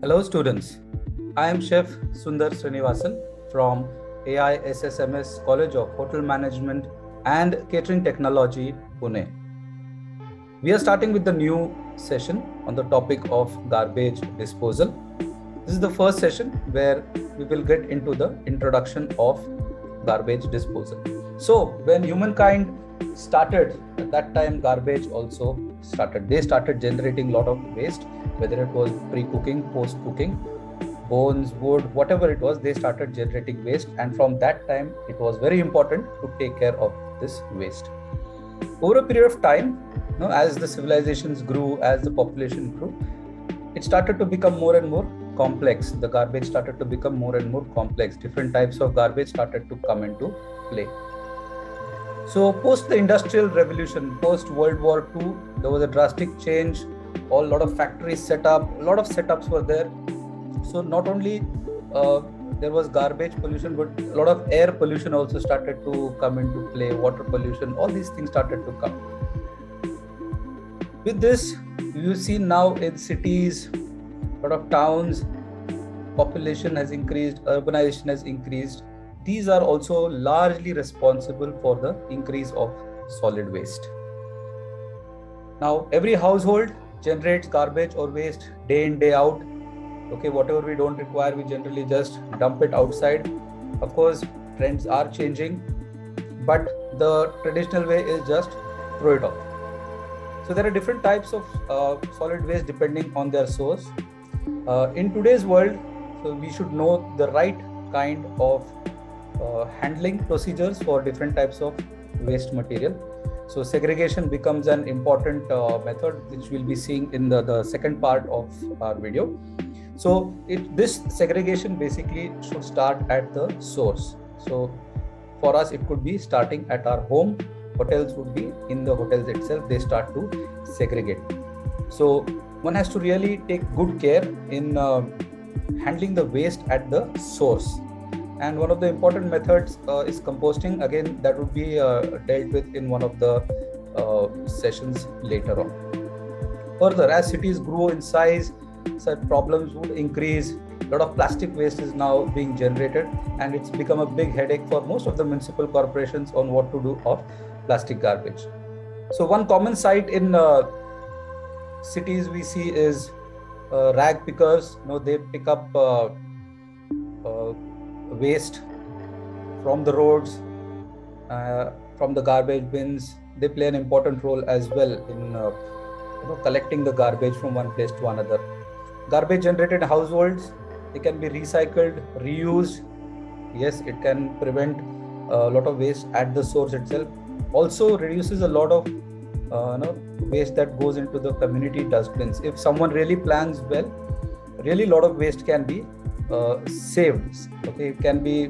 Hello students, I am Chef Sundar Srinivasan from AISSMS College of Hotel Management and Catering Technology, Pune. We are starting with the new session on the topic of garbage disposal. This is the first session where we will get into the introduction of garbage disposal. So when humankind started, at that time garbage also started. They started generating a lot of waste, whether it was pre-cooking, post-cooking, bones, wood, whatever it was, they started generating waste. And from that time, it was very important to take care of this waste. Over a period of time, as the civilizations grew, as the population grew, it started to become more and more complex. The garbage started to become more and more complex. Different types of garbage started to come into play. So post the Industrial Revolution, post World War II, there was a drastic change. A lot of factories set up, a lot of setups were there. So not only there was garbage pollution, but a lot of air pollution also started to come into play, water pollution, all these things started to come. With this, you see now in cities, a lot of towns, population has increased, urbanization has increased. These are also largely responsible for the increase of solid waste. Now, every household generates garbage or waste day in, day out. Okay, whatever we don't require, we generally just dump it outside. Of course, trends are changing, but the traditional way is just throw it off. So there are different types of solid waste depending on their source. In today's world, so we should know the right kind of handling procedures for different types of waste material. So segregation becomes an important method, which we'll be seeing in the second part of our video. So this segregation basically should start at the source. So for us, it could be starting at our home. Hotels would be in the hotels itself, they start to segregate. So one has to really take good care in handling the waste at the source. And one of the important methods is composting. Again, that would be dealt with in one of the sessions later on. Further, as cities grow in size, such problems would increase. A lot of plastic waste is now being generated, and it's become a big headache for most of the municipal corporations on what to do of plastic garbage. So one common sight in cities we see is rag pickers. They pick up waste from the roads, from the garbage bins. They play an important role as well in collecting the garbage from one place to another. Garbage generated in households, it can be recycled, reused. Yes, it can prevent a lot of waste at the source itself. Also reduces a lot of waste that goes into the community dustbins. If someone really plans well, really a lot of waste can be saved. Okay, it can be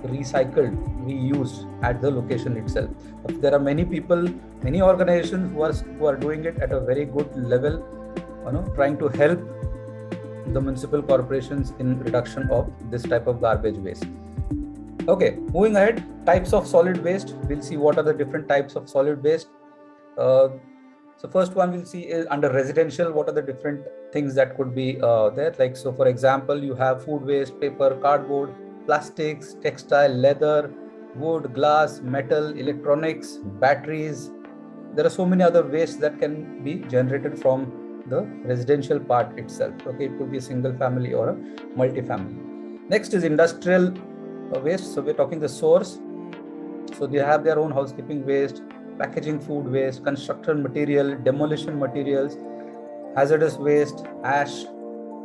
recycled, reused at the location itself. There are many people, many organizations who are doing it at a very good level, trying to help the municipal corporations in reduction of this type of garbage waste. Okay, moving ahead, types of solid waste. We'll see what are the different types of solid waste. So first one we'll see is under residential, what are the different things that could be there. Like, so for example, you have food waste, paper, cardboard, plastics, textile, leather, wood, glass, metal, electronics, batteries. There are so many other wastes that can be generated from the residential part itself. Okay, it could be a single family or a multi-family. Next is industrial waste. So we're talking the source. So they have their own housekeeping waste, packaging food waste, construction material, demolition materials, hazardous waste, ash,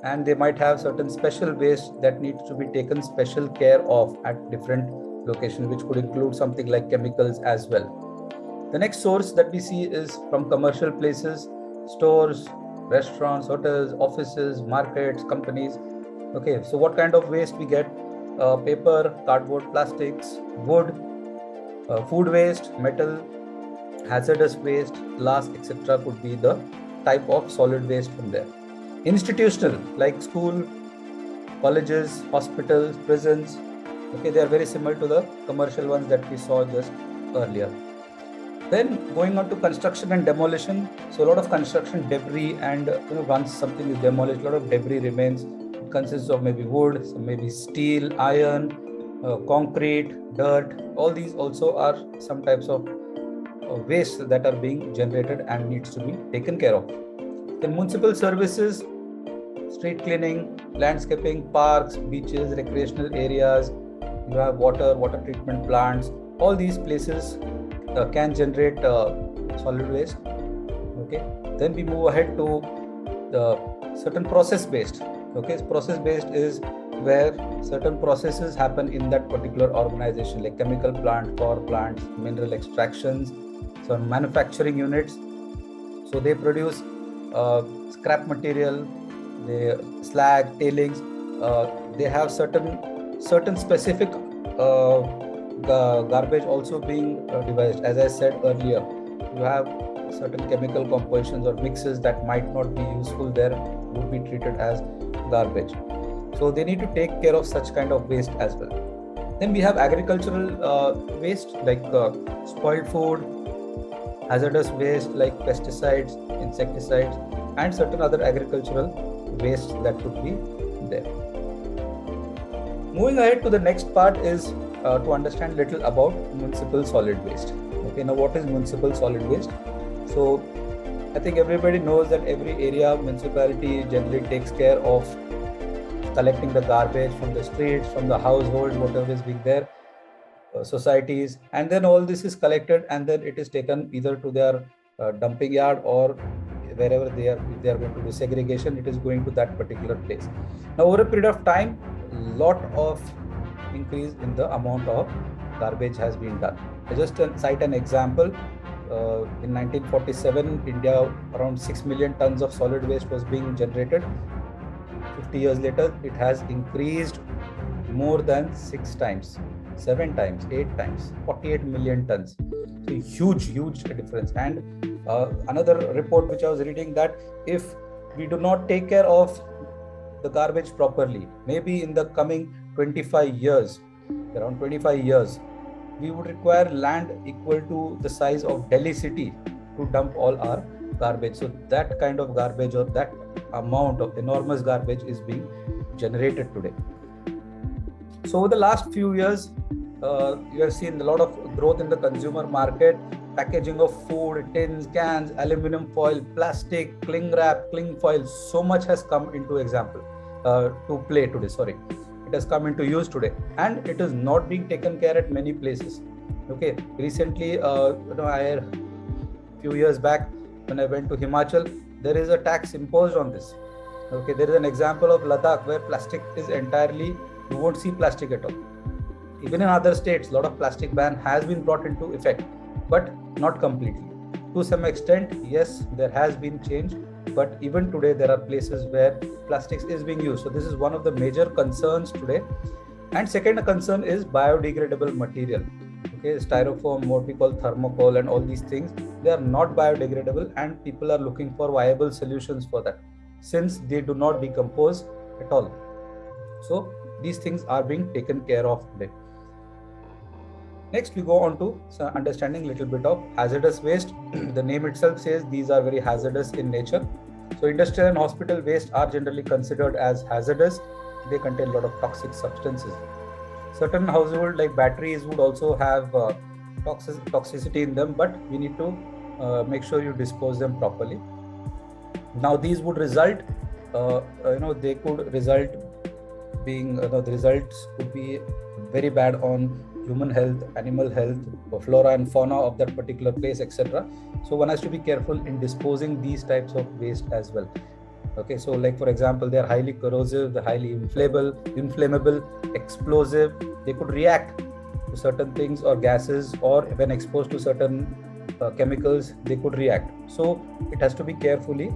and they might have certain special waste that needs to be taken special care of at different locations, which could include something like chemicals as well. The next source that we see is from commercial places, stores, restaurants, hotels, offices, markets, companies. Okay, so what kind of waste we get? Paper, cardboard, plastics, wood, food waste, metal, hazardous waste, glass, etc. could be the type of solid waste from there. Institutional, like school, colleges, hospitals, prisons. Okay, they are very similar to the commercial ones that we saw just earlier. Then going on to construction and demolition. So a lot of construction debris, and once something is demolished, a lot of debris remains. It consists of maybe wood, some maybe steel, iron, concrete, dirt. All these also are some types of waste that are being generated and needs to be taken care of. Then municipal services, street cleaning, landscaping, parks, beaches, recreational areas. You have water treatment plants. All these places can generate solid waste. Okay. Then we move ahead to the certain process based. Okay, process based is where certain processes happen in that particular organization, like chemical plant, power plants, mineral extractions, so manufacturing units. So they produce scrap material, they slag, tailings. They have certain specific garbage also being devised. As I said earlier, you have certain chemical compositions or mixes that might not be useful there, would be treated as garbage. So they need to take care of such kind of waste as well. Then we have agricultural waste like spoiled food, hazardous waste like pesticides, insecticides, and certain other agricultural waste that could be there. Moving ahead to the next part is to understand little about municipal solid waste. Okay, now what is municipal solid waste? So I think everybody knows that every area municipality generally takes care of collecting the garbage from the streets, from the households, whatever is being there, societies, and then all this is collected and then it is taken either to their dumping yard or wherever they are. If they are going to do segregation, it is going to that particular place. Now over a period of time, lot of increase in the amount of garbage has been done. I just cite an example. In 1947, India, around 6 million tons of solid waste was being generated. 50 years later, it has increased more than 6 times, 7 times, 8 times, 48 million tons. So huge difference. And another report which I was reading, that if we do not take care of the garbage properly, maybe in the coming 25 years, around 25 years, we would require land equal to the size of Delhi city to dump all our garbage. So that kind of garbage, or that amount of enormous garbage, is being generated today. So over the last few years, you have seen a lot of growth in the consumer market. Packaging of food, tins, cans, aluminum foil, plastic, cling wrap, cling foil, so much has come into play today. Sorry. It has come into use today, and it is not being taken care at many places. Okay, recently, a few years back, when I went to Himachal, there is a tax imposed on this. Okay, there is an example of Ladakh where plastic is entirely, you won't see plastic at all. Even in other states, a lot of plastic ban has been brought into effect, but not completely. To some extent, yes, there has been change, but even today there are places where plastics is being used. So this is one of the major concerns today. And second concern is biodegradable material. Okay, styrofoam, what we call thermocol, and all these things, they are not biodegradable, and people are looking for viable solutions for that, since they do not decompose at all. So these things are being taken care of today. Next, we go on to understanding a little bit of hazardous waste. The name itself says these are very hazardous in nature. So industrial and hospital waste are generally considered as hazardous. They contain a lot of toxic substances. Certain household like batteries would also have toxicity in them, but we need to make sure you dispose them properly. Now these would result, they could result being, the results could be very bad on human health, animal health, flora and fauna of that particular place, etc. So one has to be careful in disposing these types of waste as well. Okay, so like for example, they are highly corrosive, they're highly inflammable, explosive. They could react to certain things or gases, or when exposed to certain chemicals, they could react. So it has to be carefully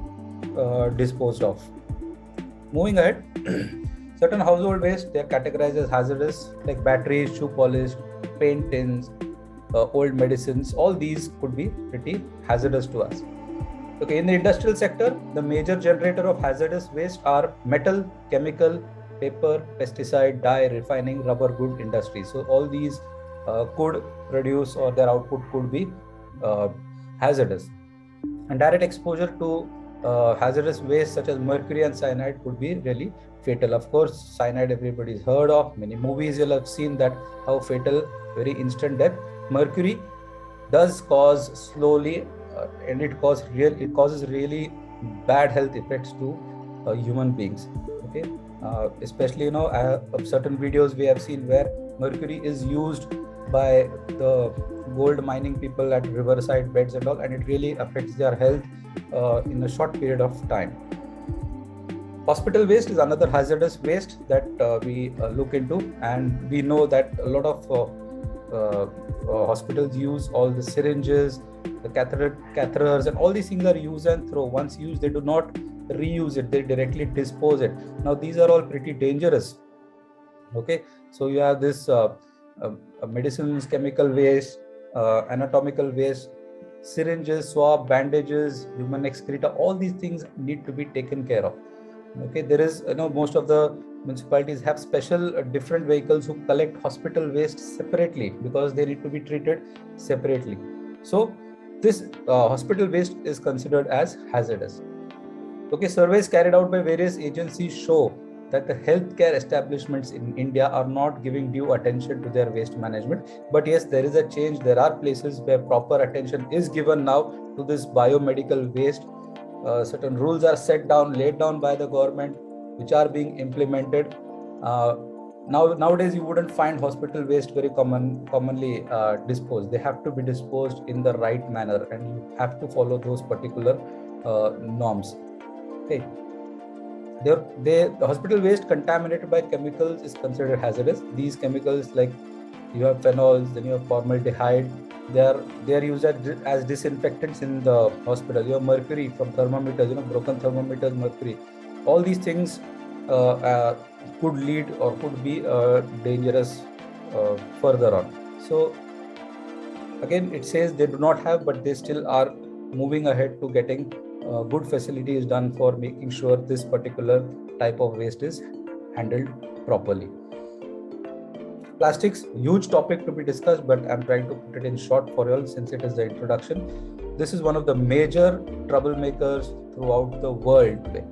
disposed of. Moving ahead. Certain household waste, they are categorized as hazardous, like batteries, shoe polish, paint tins, old medicines. All these could be pretty hazardous to us. Okay, in the industrial sector, the major generator of hazardous waste are metal, chemical, paper, pesticide, dye, refining, rubber good industries. So all these could produce, or their output could be hazardous. And direct exposure to hazardous waste such as mercury and cyanide could be really fatal. Of course, cyanide everybody's heard of. Many movies you'll have seen that how fatal, very instant death. Mercury does cause slowly, and it causes really bad health effects to human beings. Okay, especially certain videos we have seen where mercury is used by the gold mining people at riverside beds and all, and it really affects their health in a short period of time. Hospital waste is another hazardous waste that we look into, and we know that a lot of hospitals use all the syringes, the catheters, and all these things are use and throw. Once used, they do not reuse it, they directly dispose it. Now these are all pretty dangerous. Okay, so you have this medicines, chemical waste, anatomical waste, syringes, swab, bandages, human excreta, all these things need to be taken care of. Okay, there is, most of the municipalities have special different vehicles who collect hospital waste separately because they need to be treated separately. So this hospital waste is considered as hazardous. Okay, surveys carried out by various agencies show that the healthcare establishments in India are not giving due attention to their waste management. But yes, there is a change. There are places where proper attention is given now to this biomedical waste. Certain rules are laid down by the government, which are being implemented. Nowadays, you wouldn't find hospital waste very commonly disposed. They have to be disposed in the right manner, and you have to follow those particular norms. Okay. The hospital waste contaminated by chemicals is considered hazardous. These chemicals, like you have phenols, then you have formaldehyde, they are used as disinfectants in the hospital. You have mercury from thermometers, broken thermometers, mercury. All these things could lead or could be dangerous further on. So again, it says they do not have, but they still are moving ahead to getting good facilities done for making sure this particular type of waste is handled properly. Plastics, huge topic to be discussed, but I'm trying to put it in short for you all since it is the introduction. This is one of the major troublemakers throughout the world today.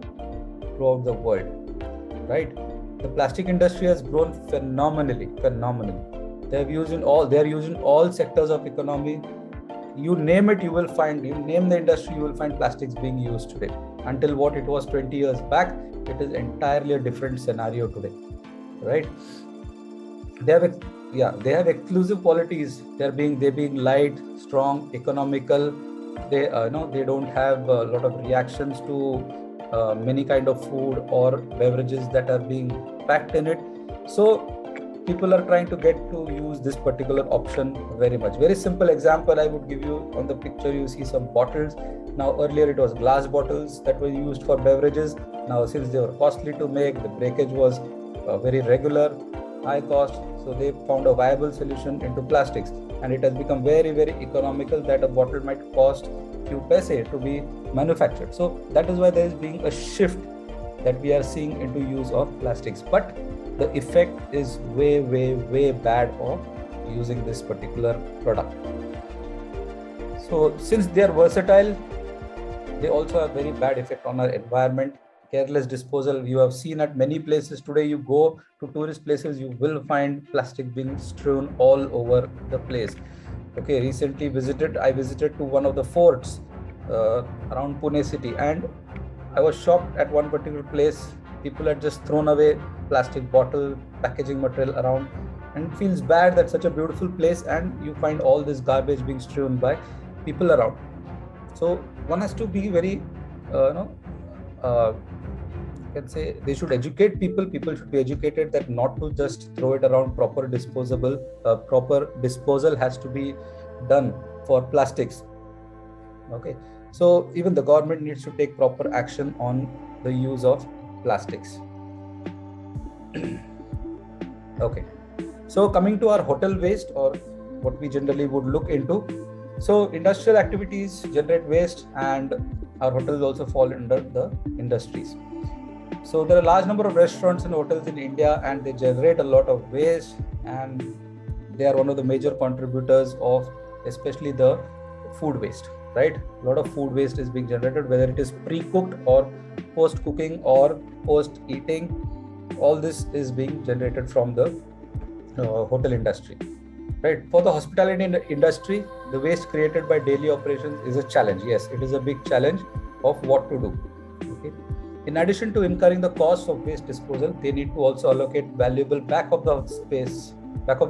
Throughout the world, right? The plastic industry has grown phenomenally. They are used in all sectors of economy. You name it, you will find. You name the industry, you will find plastics being used today. Until what it was 20 years back, it is entirely a different scenario today, right? They have exclusive qualities. They're being light, strong, economical. They don't have a lot of reactions to many kind of food or beverages that are being packed in it. So people are trying to get to use this particular option very much. Very simple example I would give you. On the picture you see some bottles. Now earlier it was glass bottles that were used for beverages. Now since they were costly to make, the breakage was very regular, high cost, so they found a viable solution into plastics, and it has become very, very economical that a bottle might cost few paise to be manufactured. So that is why there is being a shift that we are seeing into use of plastics, but the effect is way, way, way bad of using this particular product. So since they are versatile, they also have very bad effect on our environment. Careless disposal, you have seen at many places today. You go to tourist places, you will find plastic being strewn all over the place. Okay, recently I visited to one of the forts around Pune city, and I was shocked at one particular place. People had just thrown away plastic bottle, packaging material around, and it feels bad that such a beautiful place and you find all this garbage being strewn by people around. So one has to be very, can say they should educate people. People should be educated that not to just throw it around. Proper disposal has to be done for plastics. Okay, so even the government needs to take proper action on the use of plastics. Okay, so coming to our hotel waste, or what we generally would look into. So industrial activities generate waste, and our hotels also fall under the industries. So there are a large number of restaurants and hotels in India, and they generate a lot of waste, and they are one of the major contributors of especially the food waste, right? A lot of food waste is being generated, whether it is pre-cooked or post-cooking or post-eating. All this is being generated from the hotel industry, right? For the hospitality industry, the waste created by daily operations is a challenge. Yes, it is a big challenge of what to do. Okay. In addition to incurring the cost of waste disposal, they need to also allocate valuable back of the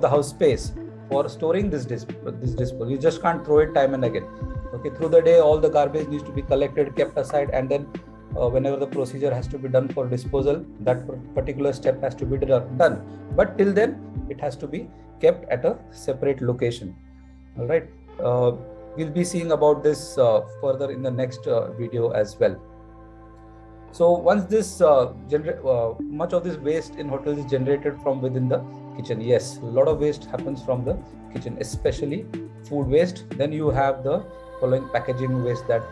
house space for storing this disposal. You just can't throw it time and again. Okay, through the day, all the garbage needs to be collected, kept aside, and then whenever the procedure has to be done for disposal, that particular step has to be done. But till then, it has to be kept at a separate location. All right. We'll be seeing about this further in the next video as well. So once this much of this waste in hotels is generated from within the kitchen. Yes, a lot of waste happens from the kitchen, especially food waste. Then you have the following packaging waste that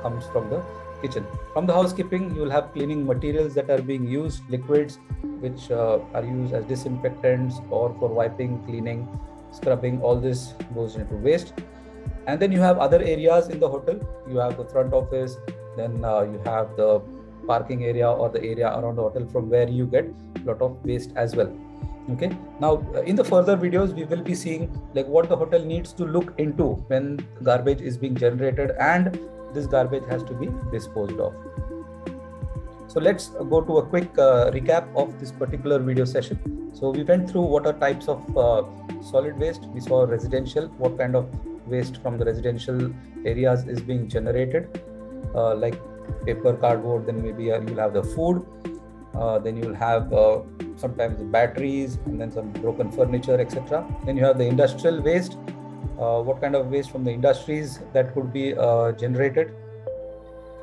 comes from the kitchen. From the housekeeping, you will have cleaning materials that are being used, liquids which are used as disinfectants or for wiping, cleaning, scrubbing. All this goes into waste. And then you have other areas in the hotel. You have the front office, then you have the parking area or the area around the hotel from where you get a lot of waste as well. Okay, now in the further videos we will be seeing like what the hotel needs to look into when garbage is being generated and this garbage has to be disposed of. So let's go to a quick recap of this particular video session. So we went through what are types of solid waste. We saw residential, what kind of waste from the residential areas is being generated, like paper, cardboard. Then maybe you'll have the food, then you'll have sometimes the batteries, and then some broken furniture, etc. Then you have the industrial waste, what kind of waste from the industries that could be generated.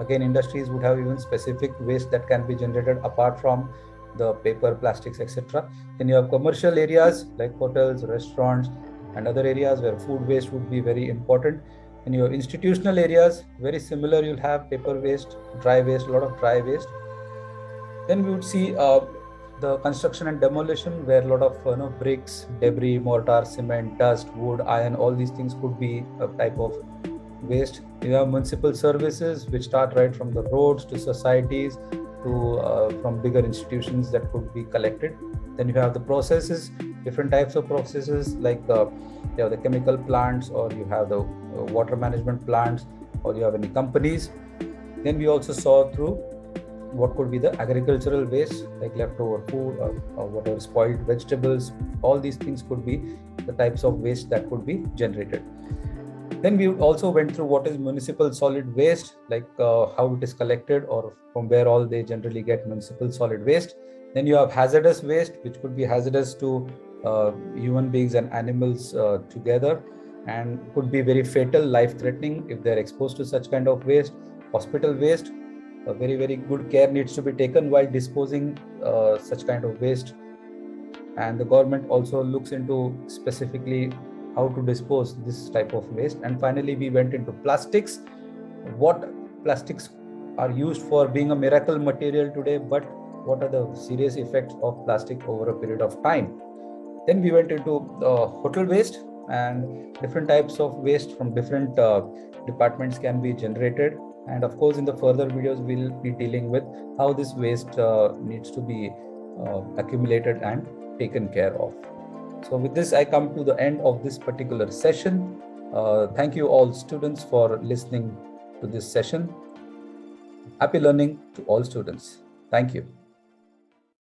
Again, industries would have even specific waste that can be generated apart from the paper, plastics, etc. Then you have commercial areas like hotels, restaurants, and other areas where food waste would be very important. In your institutional areas, very similar, you'll have paper waste, dry waste, a lot of dry waste. Then we would see the construction and demolition, where a lot of bricks, debris, mortar, cement, dust, wood, iron, all these things could be a type of waste. You have municipal services, which start right from the roads to societies to from bigger institutions that could be collected. Then you have the processes, different types of processes like you have the chemical plants, or you have the water management plants, or you have any companies. Then we also saw through what could be the agricultural waste, like leftover food or whatever, spoiled vegetables. All these things could be the types of waste that could be generated. Then we also went through what is municipal solid waste, like how it is collected or from where all they generally get municipal solid waste. Then you have hazardous waste, which could be hazardous to human beings and animals together, and could be very fatal, life-threatening if they're exposed to such kind of waste. Hospital waste, very, very good care needs to be taken while disposing such kind of waste. And the government also looks into specifically how to dispose this type of waste. And finally, we went into plastics. What plastics are used for being a miracle material today, but what are the serious effects of plastic over a period of time? Then we went into hotel waste, and different types of waste from different departments can be generated. And of course, in the further videos, we'll be dealing with how this waste needs to be accumulated and taken care of. So with this, I come to the end of this particular session. Thank you all students for listening to this session. Happy learning to all students. Thank you.